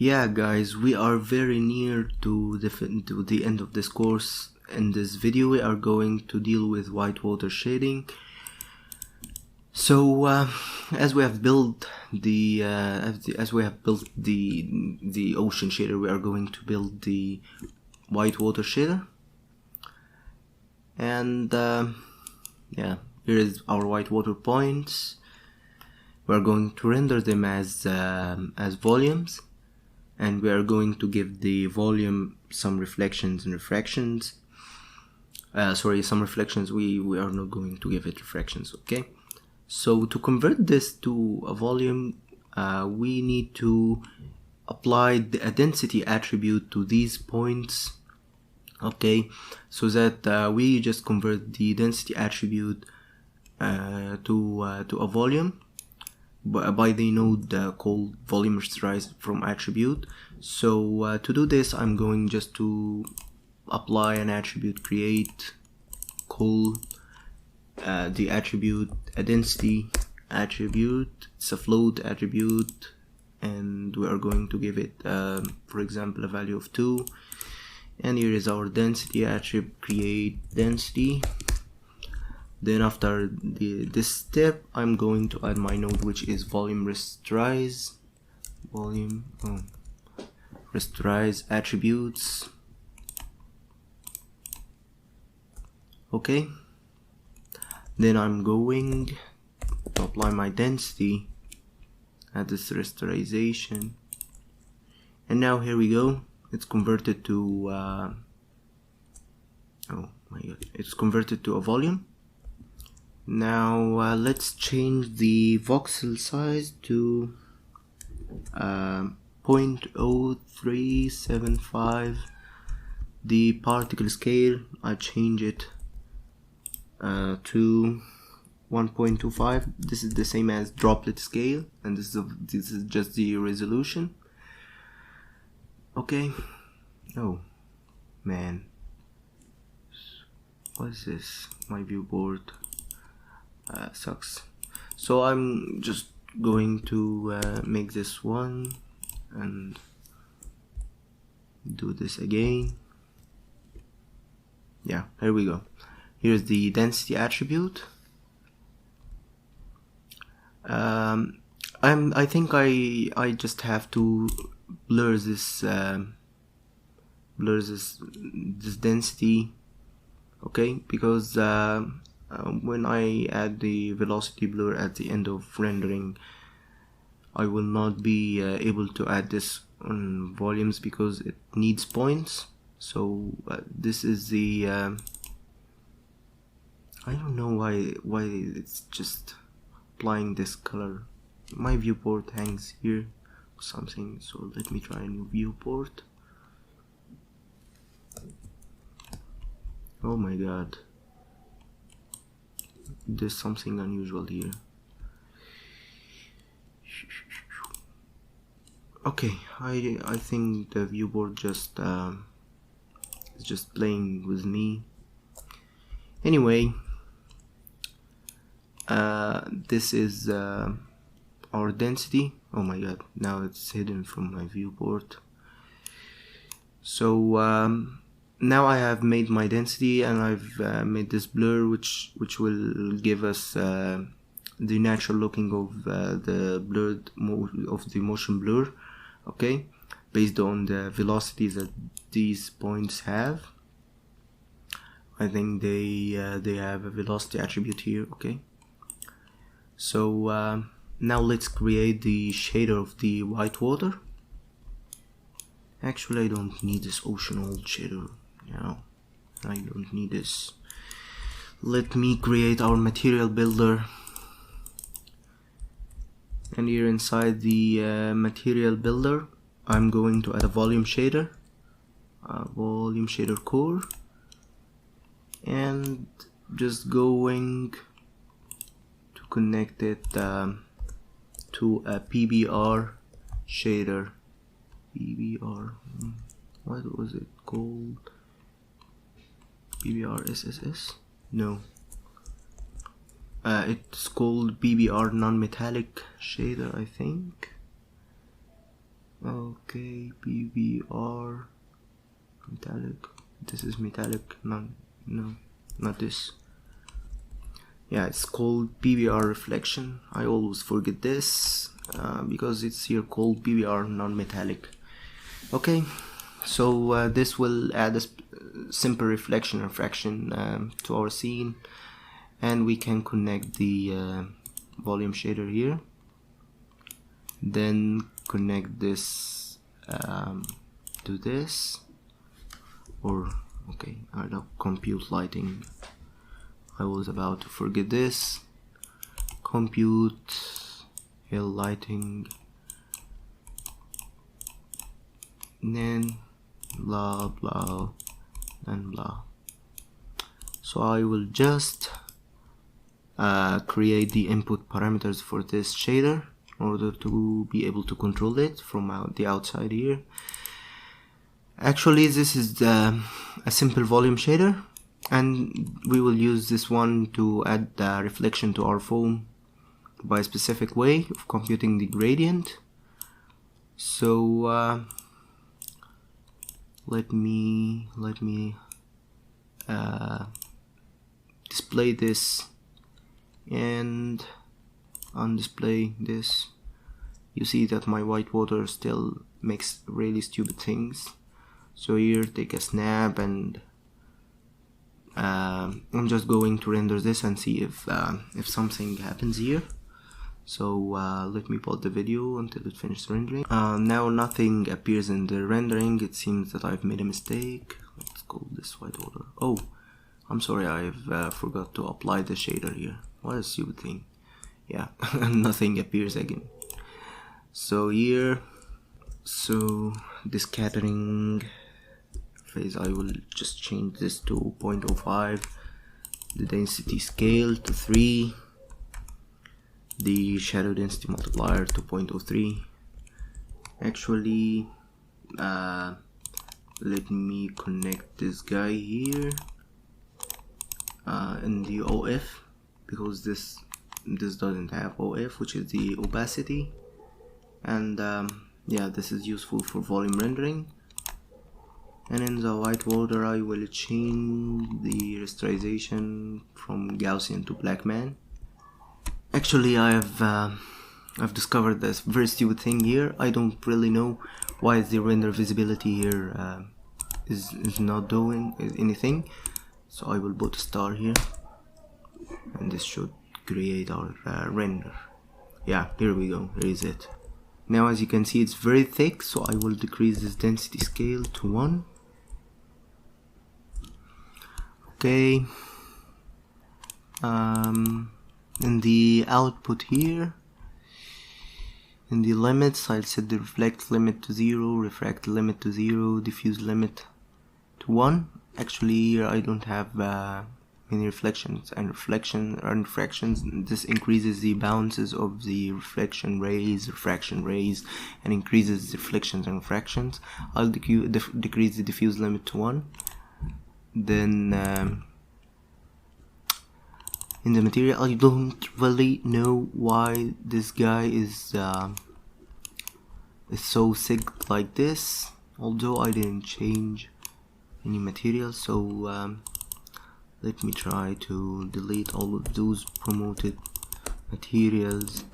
Yeah, guys, we are very near to the end of this course. In this video, we are going to deal with whitewater shading. So, as we have built the ocean shader, we are going to build the whitewater shader. And yeah, here is our whitewater points. We are going to render them as volumes. And we are going to give the volume some reflections and refractions. Some reflections. We are not going to give it refractions, okay? So to convert this to a volume, we need to apply a density attribute to these points, okay? So that we just convert the density attribute to a volume by the node called volume rasterized from attribute. So to do this, I'm going just to apply an attribute create, call the attribute a density attribute. It's a float attribute, and we are going to give it for example a value of 2. And here is our density attribute create density. Then after this step, I'm going to add my node, which is volume rasterize attributes. Okay, then I'm going to apply my density at this rasterization, and now here we go. It's converted to oh my god, it's converted to a volume. Now let's change the voxel size to 0.0375. The particle scale, I change it to 1.25. This is the same as droplet scale, and this is just the resolution. Okay. Oh man, what is this? My viewport sucks. So I'm just going to make this one and do this again. Yeah, here we go. Here's the density attribute. I think I just have to blur this density, okay, because when I add the velocity blur at the end of rendering, I will not be able to add this on volumes because it needs points. So this is the I don't know why it's just applying this color. My viewport hangs here or something, so let me try a new viewport. Oh my god, there's something unusual here. Okay, I think the viewport just is just playing with me. Anyway, this is our density. Oh my god, now it's hidden from my viewport. So now I have made my density, and I've made this blur which will give us the natural looking of the motion blur, okay, based on the velocities that these points have. I think they have a velocity attribute here, okay. So now let's create the shader of the whitewater. Actually, I don't need this ocean old shader. No, I don't need this. Let me create our material builder. And here inside the material builder, I'm going to add a volume shader core, and just going to connect it to a PBR shader. PBR, what was it called? PBR SSS? No, it's called PBR non-metallic shader, I think. Okay, PBR metallic. This is metallic. No, not this. Yeah, it's called PBR reflection. I always forget this because it's here called PBR non-metallic. Okay, so this will add a simple reflection and refraction to our scene, and we can connect the volume shader here, then connect this to this, or okay, I don't compute lighting. I was about to forget this. Compute hill lighting, and then blah blah and blah. So I will just create the input parameters for this shader in order to be able to control it from the outside here. Actually, this is a simple volume shader, and we will use this one to add the reflection to our foam by a specific way of computing the gradient. So let me display this and undisplay this. You see that my white water still makes really stupid things. So here, take a snap, and I'm just going to render this and see if something happens here. So let me pause the video until it finishes rendering. Now nothing appears in the rendering. It seems that I've made a mistake. Let's call this white water. Oh, I'm sorry, I've forgot to apply the shader here. What a stupid thing. Yeah, nothing appears again. So here, so the scattering phase, I will just change this to 0.05, the density scale to 3, the shadow density multiplier to 0.03. Actually, let me connect this guy here in the OF, because this doesn't have OF, which is the opacity, and yeah, this is useful for volume rendering. And in the white water, I will change the rasterization from Gaussian to Blackman. Actually, I've discovered this very stupid thing here. I don't really know why the render visibility here is not doing anything. So I will put a star here, and this should create our render. Yeah, here we go. Here is it. Now, as you can see, it's very thick, so I will decrease this density scale to 1. Okay. In the output here, in the limits, I'll set the reflect limit to 0, refract limit to 0, diffuse limit to 1. Actually, here I don't have many reflections and refractions. This increases the bounces of the refraction rays, and increases the reflections and refractions. I'll decrease the diffuse limit to 1. Then in the material, I don't really know why this guy is so thick like this, although I didn't change any material. So let me try to delete all of those promoted materials.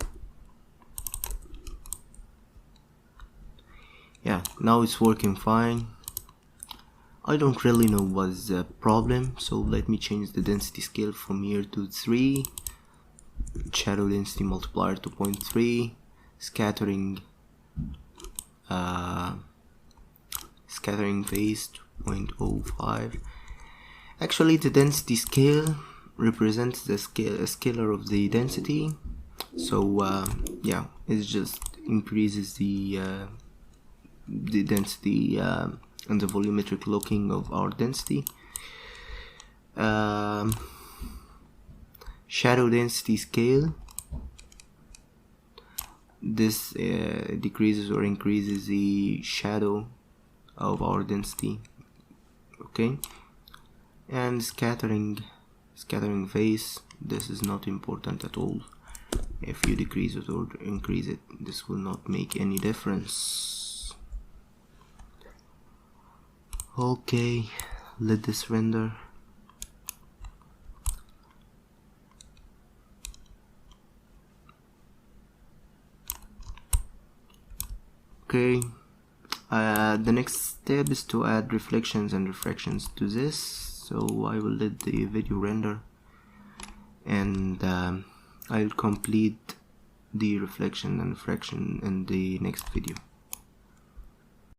Yeah, now it's working fine. I don't really know what's the problem, so let me change the density scale from here to 3, shadow density multiplier to 0.3, scattering phase to 0.05. Actually, the density scale represents the scalar of the density, so yeah, it just increases the density and the volumetric looking of our density. Shadow density scale, this decreases or increases the shadow of our density. Okay, and scattering phase, this is not important at all. If you decrease it or increase it, this will not make any difference. Okay, let this render. Okay, the next step is to add reflections and refractions to this, so I will let the video render, and I'll complete the reflection and refraction in the next video.